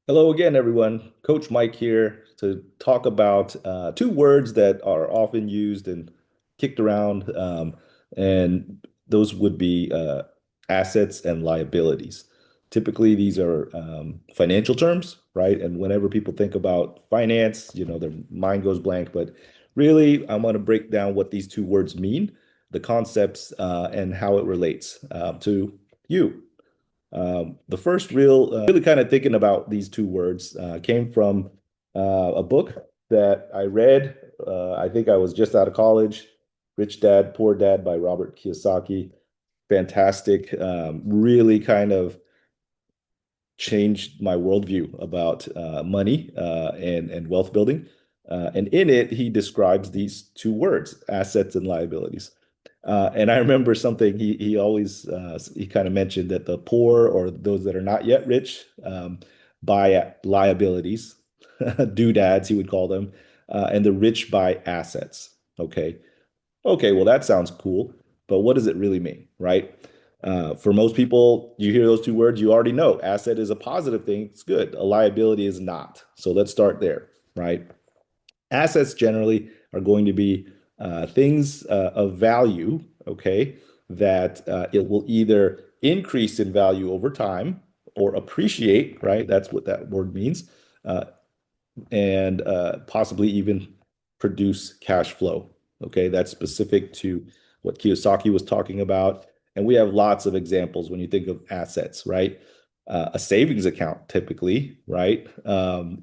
Hello again, everyone. Coach Mike here to talk about two words that are often used and kicked around, and those would be assets and liabilities. Typically, these are financial terms, right? And whenever people think about finance, their mind goes blank. But really, I want to break down what these two words mean, the concepts, and how it relates to you. The first really kind of thinking about these two words came from a book that I read. I think I was just out of college, Rich Dad, Poor Dad by Robert Kiyosaki. Fantastic. Really kind of changed my worldview about money and wealth building. And in it, he describes these two words, assets and liabilities. And I remember something he always he kind of mentioned that the poor or those that are not yet rich buy liabilities, doodads he would call them, and the rich buy assets. Okay, okay, well that sounds cool, but what does it really mean, right? For most people, you hear those two words, you already know asset is a positive thing, it's good. A liability is not. So let's start there, right? Assets generally are going to be things of value, okay, that it will either increase in value over time or appreciate, right? That's what that word means, uh, and possibly even produce cash flow. Okay, that's specific to what Kiyosaki was talking about. And we have lots of examples when you think of assets, right? A savings account, typically, right?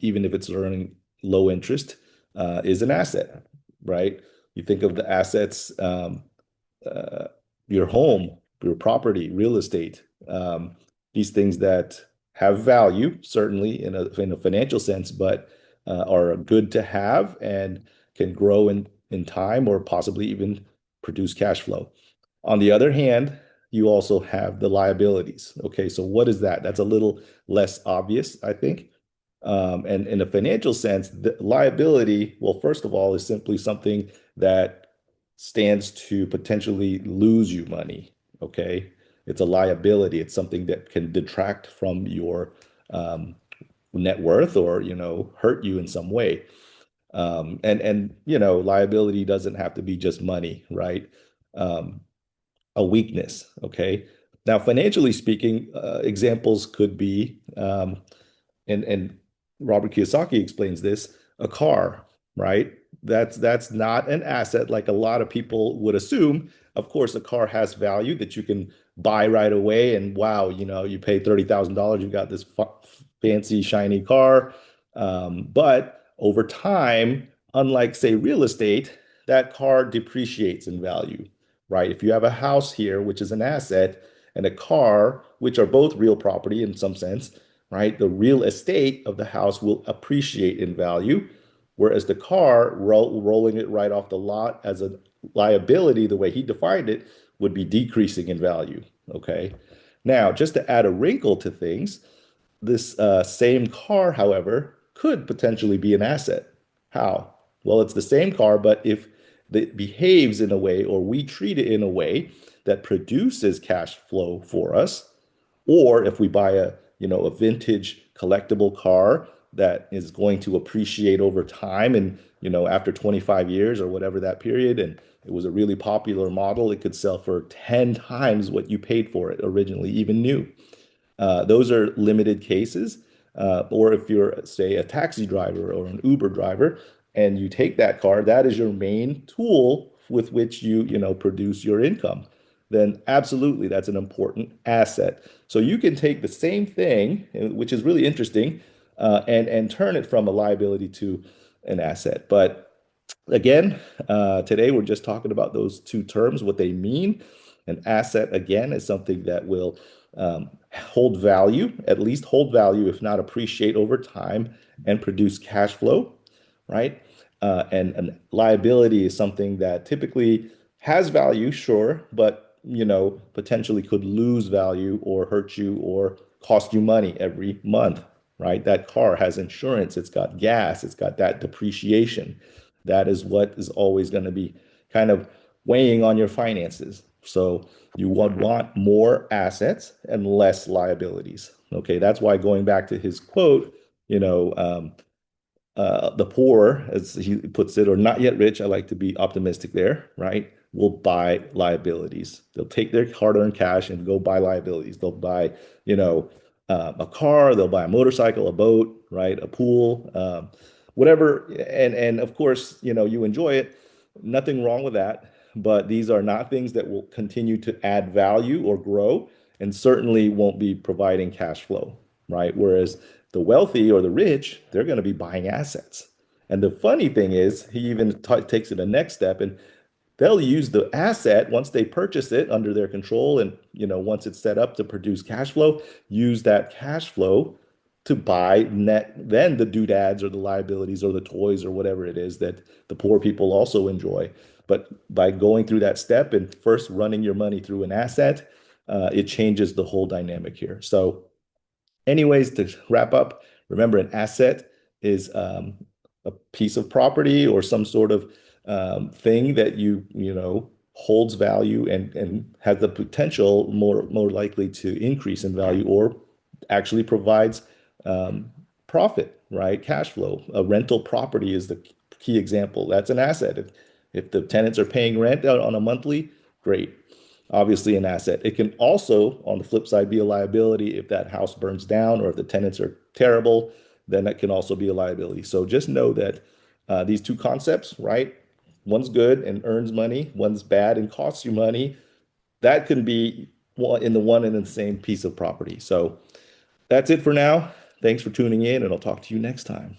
Even if it's earning low interest, is an asset, right? You think of the assets, uh, your home, your property, real estate, these things that have value, certainly in a financial sense, but are good to have and can grow in time or possibly even produce cash flow. On the other hand, you also have the liabilities. Okay, so what is that? That's a little less obvious, I think. And in a financial sense, the liability, well, first of all, is simply something that stands to potentially lose you money. Okay, it's a liability. It's something that can detract from your net worth or hurt you in some way. And liability doesn't have to be just money, right? Um, a weakness. Okay. Now, financially speaking, examples could be, and Robert Kiyosaki explains this, a car, right? That's not an asset like a lot of people would assume. Of course, a car has value that you can buy right away, and wow, you pay $30,000, you got this fancy shiny car. But over time, unlike say real estate, that car depreciates in value, right? If you have a house here, which is an asset, and a car, which are both real property in some sense, right? The real estate of the house will appreciate in value, whereas the car, rolling it right off the lot as a liability, the way he defined it, would be decreasing in value. Okay. Now, just to add a wrinkle to things, this same car, however, could potentially be an asset. How? Well, it's the same car, but if it behaves in a way or we treat it in a way that produces cash flow for us, or if we buy a vintage collectible car that is going to appreciate over time and after 25 years or whatever that period, and it was a really popular model, it could sell for 10 times what you paid for it originally, even new. Those are limited cases. Or if you're, say, a taxi driver or an Uber driver, and you take that car, that is your main tool with which you produce your income, then absolutely that's an important asset. So you can take the same thing, which is really interesting, and turn it from a liability to an asset. But again, today we're just talking about those two terms, what they mean. An asset, again, is something that will hold value, at least hold value, if not appreciate over time and produce cash flow, right? And liability is something that typically has value, sure, but potentially could lose value or hurt you or cost you money every month, right? That car has insurance, it's got gas, it's got that depreciation. That is what is always going to be kind of weighing on your finances. So you would want more assets and less liabilities. Okay, that's why going back to his quote, you know, the poor, as he puts it, or not yet rich, I like to be optimistic there, right? Will buy liabilities. They'll take their hard-earned cash and go buy liabilities. They'll buy, you know, a car, they'll buy a motorcycle, a boat, right? A pool, whatever. And of course, you enjoy it. Nothing wrong with that. But these are not things that will continue to add value or grow, and certainly won't be providing cash flow, right? Whereas the wealthy or the rich, they're going to be buying assets. And the funny thing is, he even takes it a next step, and they'll use the asset once they purchase it under their control, and once it's set up to produce cash flow, use that cash flow to buy net then the doodads or the liabilities or the toys or whatever it is that the poor people also enjoy. But by going through that step and first running your money through an asset, it changes the whole dynamic here. So anyways, to wrap up, remember an asset is a piece of property or some sort of thing that holds value and has the potential more likely to increase in value or actually provides profit, right? Cash flow. A rental property is the key example. That's an asset. If the tenants are paying rent out on a monthly, great, obviously an asset. It can also, on the flip side, be a liability if that house burns down or if the tenants are terrible, then that can also be a liability. So just know that these two concepts, right? One's good and earns money, one's bad and costs you money. That can be in the one and the same piece of property. So that's it for now. Thanks for tuning in, and I'll talk to you next time.